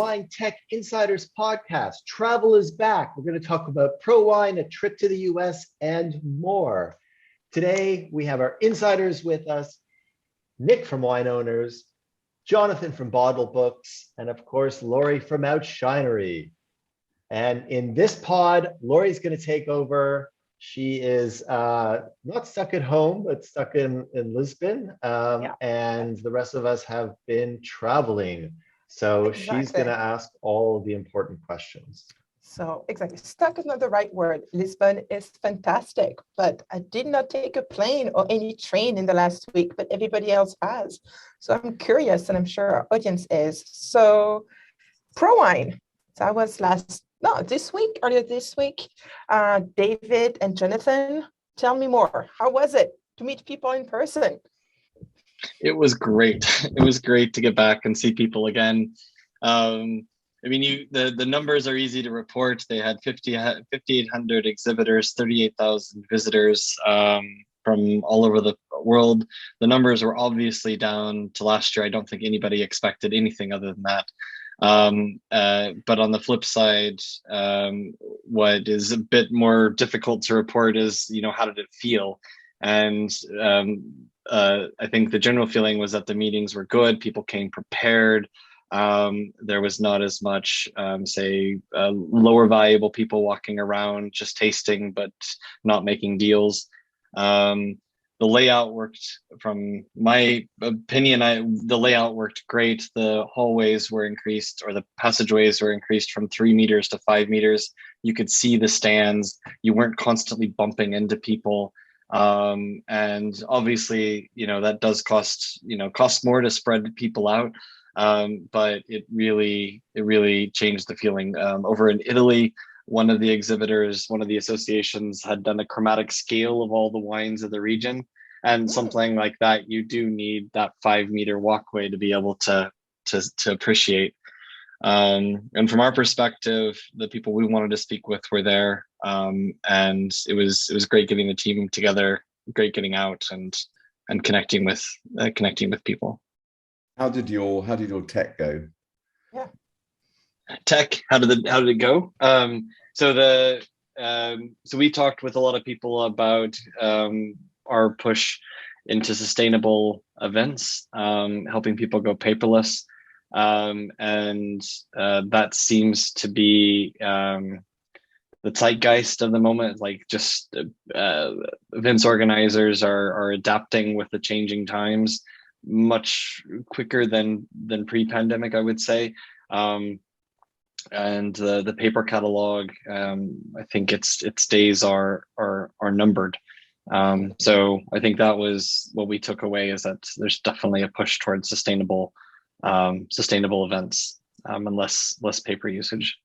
Wine Tech Insiders podcast. Travel is back. We're going to talk about ProWein, a trip to the US, and more. Today, we have our insiders with us, Nick from Wine Owners, Jonathan from Bottlebooks, and of course, Laurie from Oushinery. And in this pod, Laurie's going to take over. She is not stuck at home, but stuck in Lisbon. And the rest of us have been traveling. So she's going to ask all the important questions. So exactly, stuck is not the right word. Lisbon is fantastic, but I did not take a plane or any train in the last week, but everybody else has. So I'm curious, and I'm sure our audience is. So ProWein. So I was earlier this week. David and Jonathan, tell me more. How was it to meet people in person? It was great. It was great to get back and see people again. The numbers are easy to report. They had 5,800 exhibitors, 38,000 visitors from all over the world. The numbers were obviously down to last year. I don't think anybody expected anything other than that. But on the flip side, what is a bit more difficult to report is, how did it feel? And I think the general feeling was that the meetings were good. People came prepared. There was not as much, lower valuable people walking around just tasting, but not making deals. The layout worked, from my opinion, the layout worked great. The hallways were increased, or the passageways were increased from 3 meters to 5 meters. You could see the stands. You weren't constantly bumping into people. And obviously, that does cost more to spread people out. But it really changed the feeling. Over in Italy, one of the associations had done a chromatic scale of all the wines of the region. And something like that, you do need that 5-meter walkway to be able to appreciate. And from our perspective, the people we wanted to speak with were there. And it was great getting the team together, great getting out and connecting with people. How did your tech go? Yeah. Tech, how did it go? So we talked with a lot of people about our push into sustainable events, helping people go paperless, and that seems to be the zeitgeist of the moment. Like, just events organizers are adapting with the changing times much quicker than pre-pandemic, I would say. And the paper catalog, I think its days are numbered. So I think that was what we took away, is that there's definitely a push towards sustainable events, and less paper usage.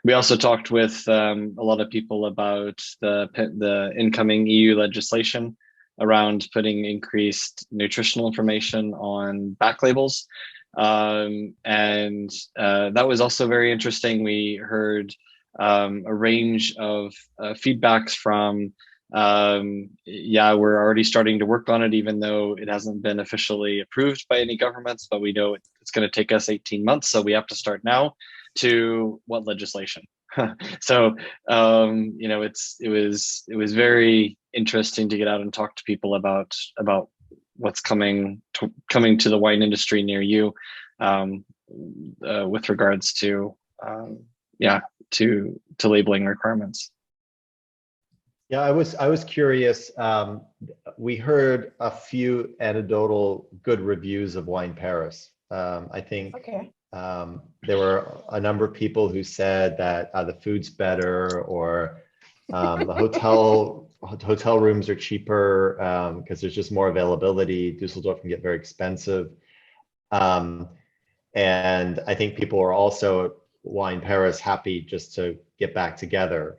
We also talked with a lot of people about the incoming EU legislation around putting increased nutritional information on back labels. And that was also very interesting. We heard a range of feedbacks from, we're already starting to work on it, even though it hasn't been officially approved by any governments, but we know it's going to take us 18 months, so we have to start now, to what legislation. So it was very interesting to get out and talk to people about what's coming to the wine industry near you, with regards to labeling requirements. Yeah, I was curious. We heard a few anecdotal good reviews of Wine Paris. I think there were a number of people who said that the food's better, or the hotel rooms are cheaper because there's just more availability. Dusseldorf can get very expensive. And I think people are also at Wine Paris happy just to get back together.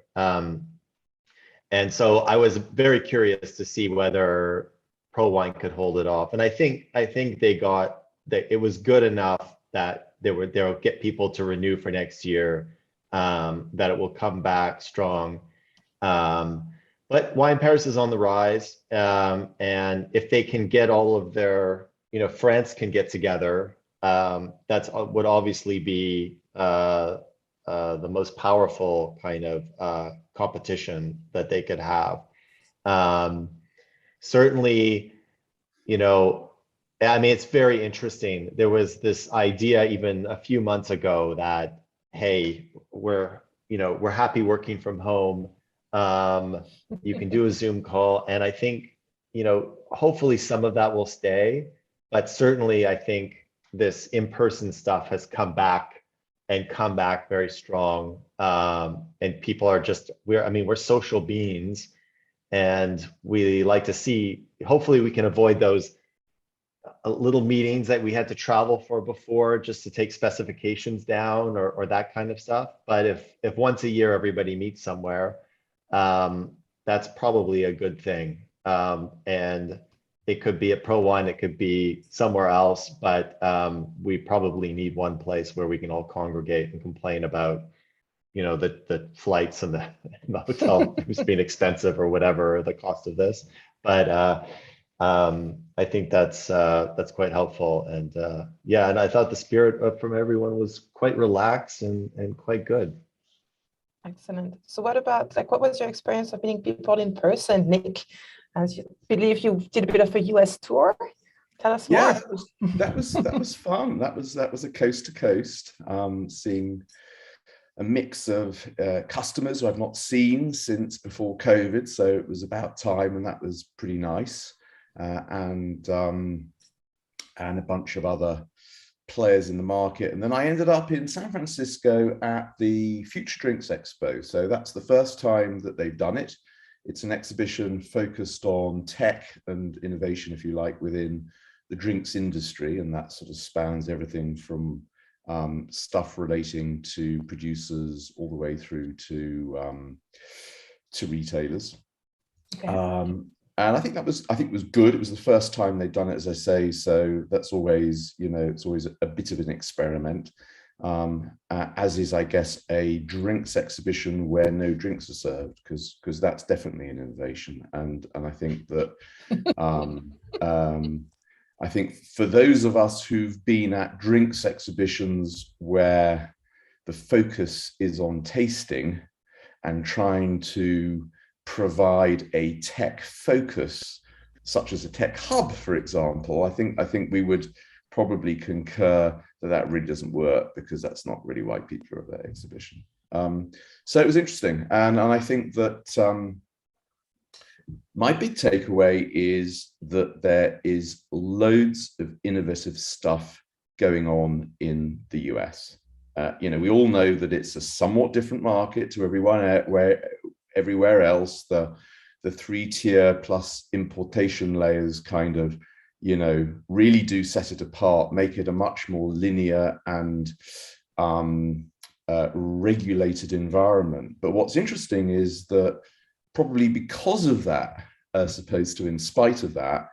And so I was very curious to see whether ProWein could hold it off. And I think they got that. It was good enough that they'll get people to renew for next year, that it will come back strong. But Wine Paris is on the rise. And if they can get all of their, France can get together that's would obviously be the most powerful kind of competition that they could have. Certainly, you know, I mean, it's very interesting. There was this idea even a few months ago that, hey, we're happy working from home. You can do a Zoom call. And I think, hopefully some of that will stay, but certainly I think this in-person stuff has come back and come back very strong. And people are just, we're social beings, and we like to see, hopefully we can avoid those little meetings that we had to travel for before just to take specifications down or that kind of stuff. But if once a year everybody meets somewhere, that's probably a good thing. And it could be at ProWein, it could be somewhere else, but we probably need one place where we can all congregate and complain about, the flights and the hotel who's being expensive or whatever, the cost of this. But I think that's quite helpful. And yeah, and I thought the spirit from everyone was quite relaxed and quite good. Excellent. So what about, what was your experience of meeting people in person, Nick? As you believe you did a bit of a US tour. Tell us more. Yeah, that was fun. That was a coast to coast, seeing a mix of customers who I've not seen since before COVID. So it was about time, and that was pretty nice. And a bunch of other players in the market. And then I ended up in San Francisco at the Future Drinks Expo. So that's the first time that they've done it. It's an exhibition focused on tech and innovation, if you like, within the drinks industry. And that sort of spans everything from stuff relating to producers all the way through to retailers. Okay. And I think it was good. It was the first time they'd done it, as I say. So that's always, it's always a bit of an experiment, as is, I guess, a drinks exhibition where no drinks are served, because that's definitely an innovation. And I think that I think for those of us who've been at drinks exhibitions where the focus is on tasting and trying to provide a tech focus, such as a tech hub, for example, I think we would probably concur that really doesn't work, because that's not really why people are at that exhibition. So it was interesting, and I think that my big takeaway is that there is loads of innovative stuff going on in the US. We all know that it's a somewhat different market to everywhere else. The 3-tier plus importation layers kind of, really do set it apart, make it a much more linear and regulated environment. But what's interesting is that probably because of that, as opposed to in spite of that,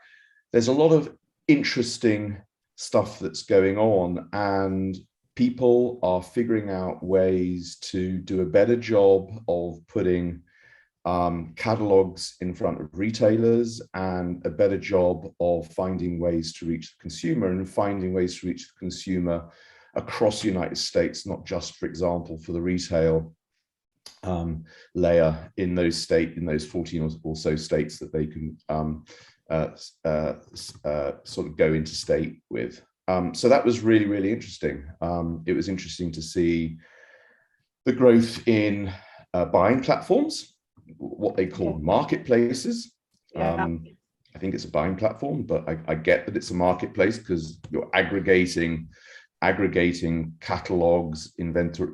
there's a lot of interesting stuff that's going on, and people are figuring out ways to do a better job of putting catalogs in front of retailers, and a better job of finding ways to reach the consumer, and finding ways to reach the consumer across the United States, not just, for example, for the retail layer in those 14 or so states that they can sort of go into state with. So that was really, really interesting. It was interesting to see the growth in buying platforms, what they call marketplaces. Yeah. I think it's a buying platform, but I get that it's a marketplace because you're aggregating catalogs, inventory,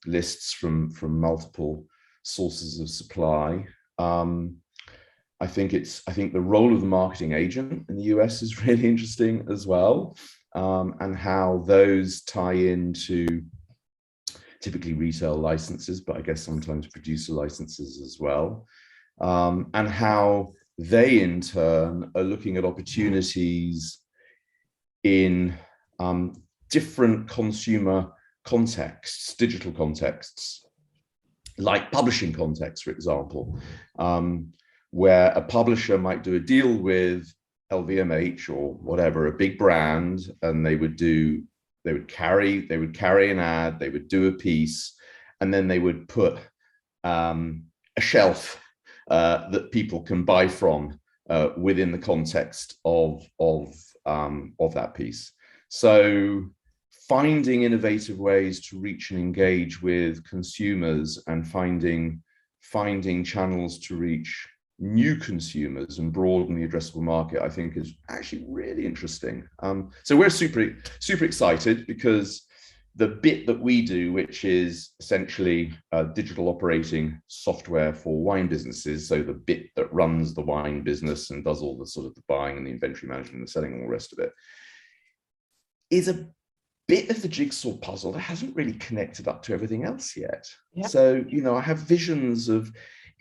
lists from multiple sources of supply. I think the role of the marketing agent in the US is really interesting as well, and how those tie into typically retail licenses, but I guess sometimes producer licenses as well, and how they in turn are looking at opportunities in different consumer contexts, digital contexts, like publishing contexts, for example, where a publisher might do a deal with LVMH or whatever, a big brand, and they would carry an ad, they would do a piece, and then they would put a shelf that people can buy from within the context of that piece. So finding innovative ways to reach and engage with consumers and finding channels to reach new consumers and broaden the addressable market, I think is actually really interesting. So we're super excited because the bit that we do, which is essentially digital operating software for wine businesses, so the bit that runs the wine business and does all the sort of the buying and the inventory management and the selling and all the rest of it, is a bit of the jigsaw puzzle that hasn't really connected up to everything else yet. Yep. So, I have visions of,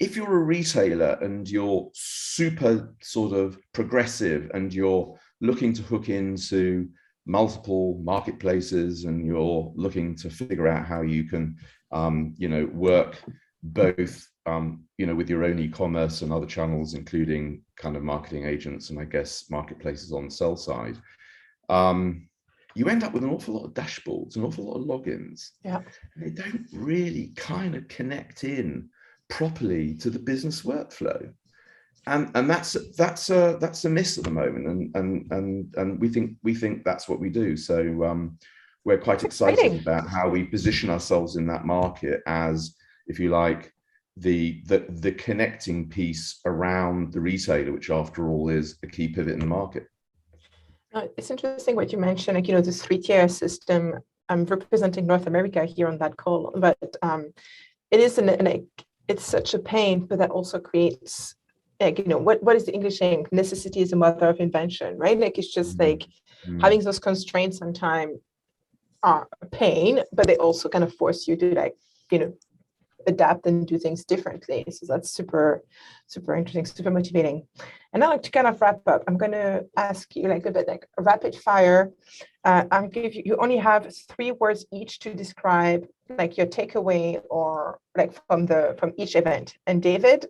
if you're a retailer and you're super sort of progressive and you're looking to hook into multiple marketplaces and you're looking to figure out how you can, work both, with your own e-commerce and other channels, including kind of marketing agents and I guess marketplaces on the sell side, you end up with an awful lot of dashboards, an awful lot of logins. Yeah. And they don't really kind of connect in properly to the business workflow. And that's a miss at the moment. And we think that's what we do. So we're quite excited about how we position ourselves in that market as, if you like, the connecting piece around the retailer, which after all is a key pivot in the market. It's interesting what you mentioned, like, this 3-tier system. I'm representing North America here on that call, but it is it's such a pain, but that also creates, like, what is the English saying? Necessity is the mother of invention, right? Like, it's just like having those constraints sometimes are a pain, but they also kind of force you to, like, adapt and do things differently. So that's super, super interesting, super motivating. And now, like, to kind of wrap up, I'm going to ask you like a bit like a rapid fire. I'll give you only have 3 words each to describe like your takeaway or like from each event. And David,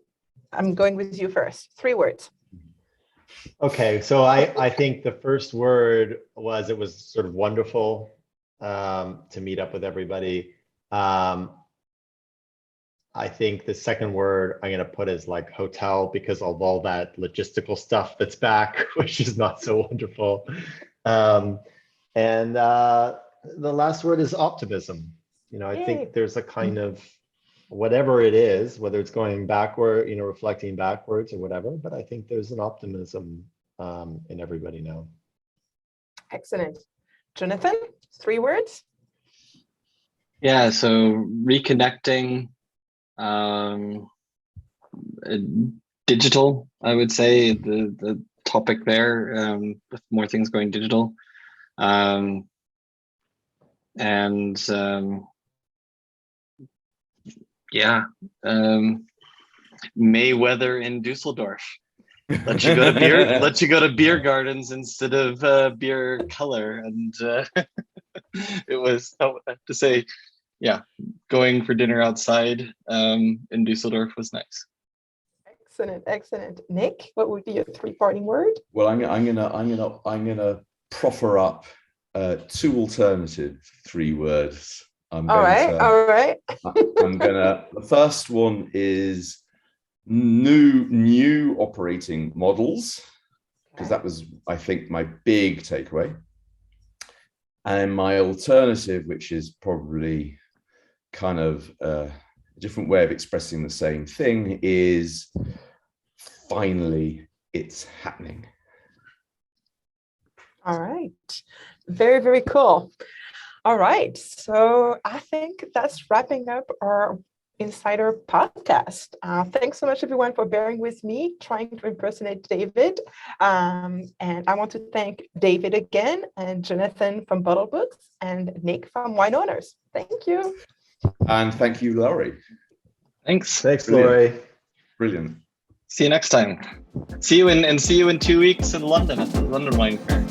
I'm going with you first. 3 words. Okay, so I think the first word was, it was sort of wonderful to meet up with everybody. I think the second word I'm going to put is like hotel, because of all that logistical stuff that's back, which is not so wonderful. And the last word is optimism. I think there's a kind of, whatever it is, whether it's going backward, reflecting backwards or whatever, but I think there's an optimism in everybody now. Excellent. Jonathan, 3 words? Yeah, so reconnecting, digital, I would say, the topic there, with more things going digital, Mayweather in Dusseldorf. Let you go to beer gardens instead of beer color, and it was, I have to say, yeah, going for dinner outside in Dusseldorf was nice. Excellent. Nick, what would be your 3 parting word? Well, I'm gonna proffer up 2 alternative 3 words. All right. The first one is new operating models, because that was, I think, my big takeaway. And my alternative, which is probably kind of a different way of expressing the same thing, is finally it's happening. All right. Very, very cool. All right. So I think that's wrapping up our Insider podcast. Thanks so much, everyone, for bearing with me trying to impersonate David. And I want to thank David again, and Jonathan from Bottlebooks, and Nick from Wine Owners. Thank you. And thank you, Laurie. Thanks, Laurie. Brilliant. See you next time. See you in 2 weeks in London at the London Wine Fair.